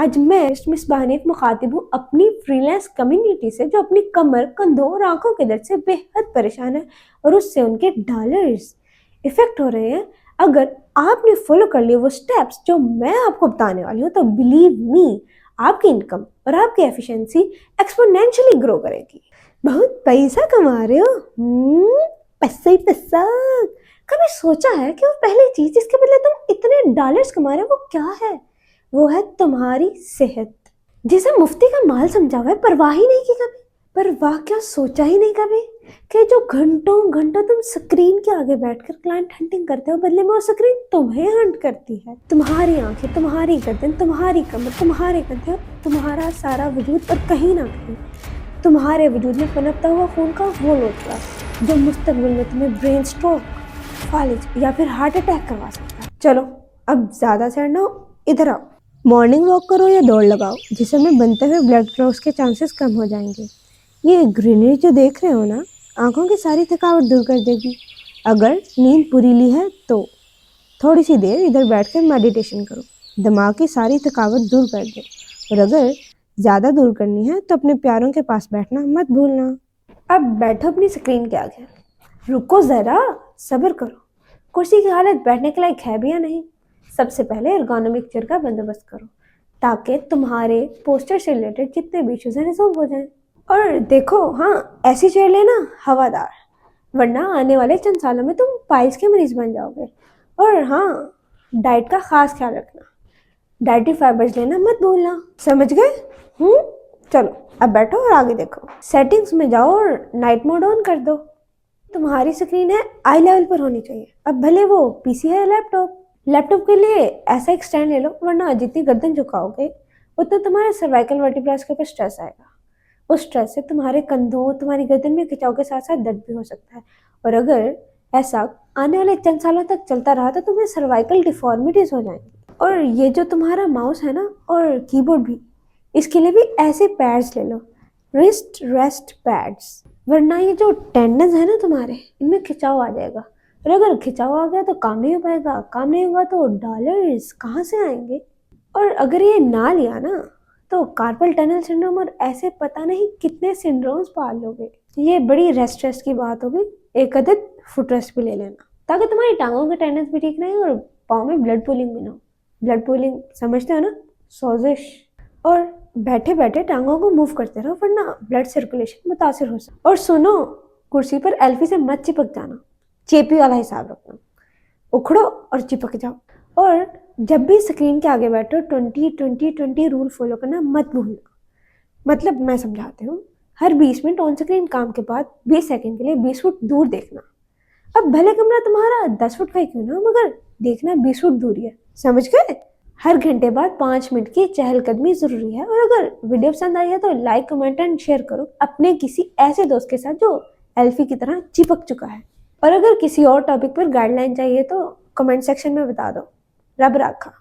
आज मैं मिस बानीत मुखातिब हूँ अपनी फ्रीलांस कम्युनिटी से जो अपनी कमर, कंधों और आंखों के दर्द से बेहद परेशान है और उससे उनके डॉलर्स इफेक्ट हो रहे हैं। अगर आपने फॉलो कर लिए वो स्टेप्स जो मैं आपको बताने वाली हूँ तो बिलीव मी, आपकी इनकम और आपकी एफिशिएंसी एक्सपोनेंशियली ग्रो करेगी। बहुत पैसा कमा रहे हो? पैसा ही पैसा। कभी सोचा है कि वो पहली चीज जिसके बदले तुम इतने डॉलर्स कमा रहे हो वो क्या है? वो है तुम्हारी सेहत, जिसे मुफ्ती का माल समझा हुआ है। परवाह ही नहीं की कभी। परवाह क्या, सोचा ही नहीं कभी कि जो घंटों घंटों तुम स्क्रीन के आगे बैठकर क्लाइंट हंटिंग करते हो, बदले में वो स्क्रीन तुम्हें हंट करती है। तुम्हारी आंखें, तुम्हारी गर्दन, तुम्हारी कमर, तुम्हारे कंधे और तुम्हारा सारा वजूद, और कहीं ना कहीं तुम्हारे वजूद में पनपता हुआ खून का वो लोटला जो मुस्तकबिल में तुम्हें ब्रेन स्ट्रोक, फालिज या फिर हार्ट अटैक करवा सकता है। चलो अब ज्यादा सर ना, इधर आओ। मॉर्निंग वॉक करो या दौड़ लगाओ, जिसमें बनते हुए ब्लड फ्लोस के चांसेस कम हो जाएंगे। ये ग्रीनरी जो देख रहे हो ना, आंखों की सारी थकावट दूर कर देगी। अगर नींद पूरी ली है तो थोड़ी सी देर इधर बैठकर मेडिटेशन करो, दिमाग की सारी थकावट दूर कर दो। और अगर ज़्यादा दूर करनी है तो अपने प्यारों के पास बैठना मत भूलना। अब बैठो अपनी स्क्रीन के आगे, रुको ज़रा, सब्र करो। कुर्सी की हालत बैठने के लायक है भी या नहीं? सबसे पहले एर्गोनॉमिक चेयर का बंदोबस्त करो ताकि तुम्हारे पोस्टर से रिलेटेड जितने भी इश्यूज हैं रिजॉल्व हो जाएं। और देखो, हाँ, ऐसी चेयर लेना हवादार, वरना आने वाले चंद सालों में तुम पाइल्स के मरीज बन जाओगे। और हाँ, डाइट का खास ख्याल रखना, डाइटरी फाइबर्स लेना मत भूलना। समझ गए? चलो अब बैठो और आगे देखो। सेटिंग्स में जाओ और नाइट मोड ऑन कर दो। तुम्हारी स्क्रीन है आई लेवल पर होनी चाहिए, अब भले वो पीसी है या लैपटॉप। लैपटॉप के लिए ऐसा एक स्टैंड ले लो, वरना जितनी गर्दन झुकाओगे उतना तुम्हारे सर्वाइकल वर्टिब्रास के ऊपर स्ट्रेस आएगा। उस स्ट्रेस से तुम्हारे कंधों, तुम्हारी गर्दन में खिंचाव के साथ साथ दर्द भी हो सकता है। और अगर ऐसा आने वाले चंद सालों तक चलता रहा तो तुम्हें सर्वाइकल डिफॉर्मिटीज हो जाएंगी। और ये जो तुम्हारा माउस है ना, और कीबोर्ड भी, इसके लिए भी ऐसे पैड्स ले लो, रिस्ट रेस्ट पैड्स, वरना ये जो टेंडन्स है ना तुम्हारे, इनमें खिंचाव आ जाएगा। और अगर खिंचाव आ गया तो काम नहीं हो पाएगा, काम नहीं होगा तो डॉलर्स कहाँ से आएंगे? और अगर ये ना लिया ना तो कार्पल टनल सिंड्रोम और ऐसे पता नहीं कितने सिंड्रोम्स पाल लोगे। ये बड़ी रेस्ट की बात होगी। एक अदद फुट रेस्ट भी ले लेना ताकि तुम्हारी टांगों के टेंडन्स भी ठीक रहे और पाँव में ब्लड पूलिंग भी ना हो। ब्लड पूलिंग समझते हो ना? सोजिश। और बैठे बैठे टांगों को मूव करते रहो, वरना ब्लड सर्कुलेशन मुतासिर हो सकता। और सुनो, कुर्सी पर एल्फी से मत चिपक जाना, चेपी वाला हिसाब रखना। उखड़ो और चिपक जाओ। और जब भी स्क्रीन के आगे बैठो 20-20-20 रूल फॉलो करना मत भूलना। मतलब मैं समझाती हूँ, हर 20 मिनट ऑन स्क्रीन काम के बाद 20 सेकंड के लिए 20 फुट दूर देखना। अब भले कमरा तुम्हारा 10 फुट का ही क्यों ना, मगर देखना 20 फुट दूरी है। समझ गए? हर घंटे बाद 5 मिनट की चहलकदमी जरूरी है। और अगर वीडियो पसंद आई है तो लाइक, कमेंट एंड शेयर करो अपने किसी ऐसे दोस्त के साथ जो एल्फी की तरह चिपक चुका है। और अगर किसी और टॉपिक पर गाइडलाइन चाहिए तो कमेंट सेक्शन में बता दो। रब राखा।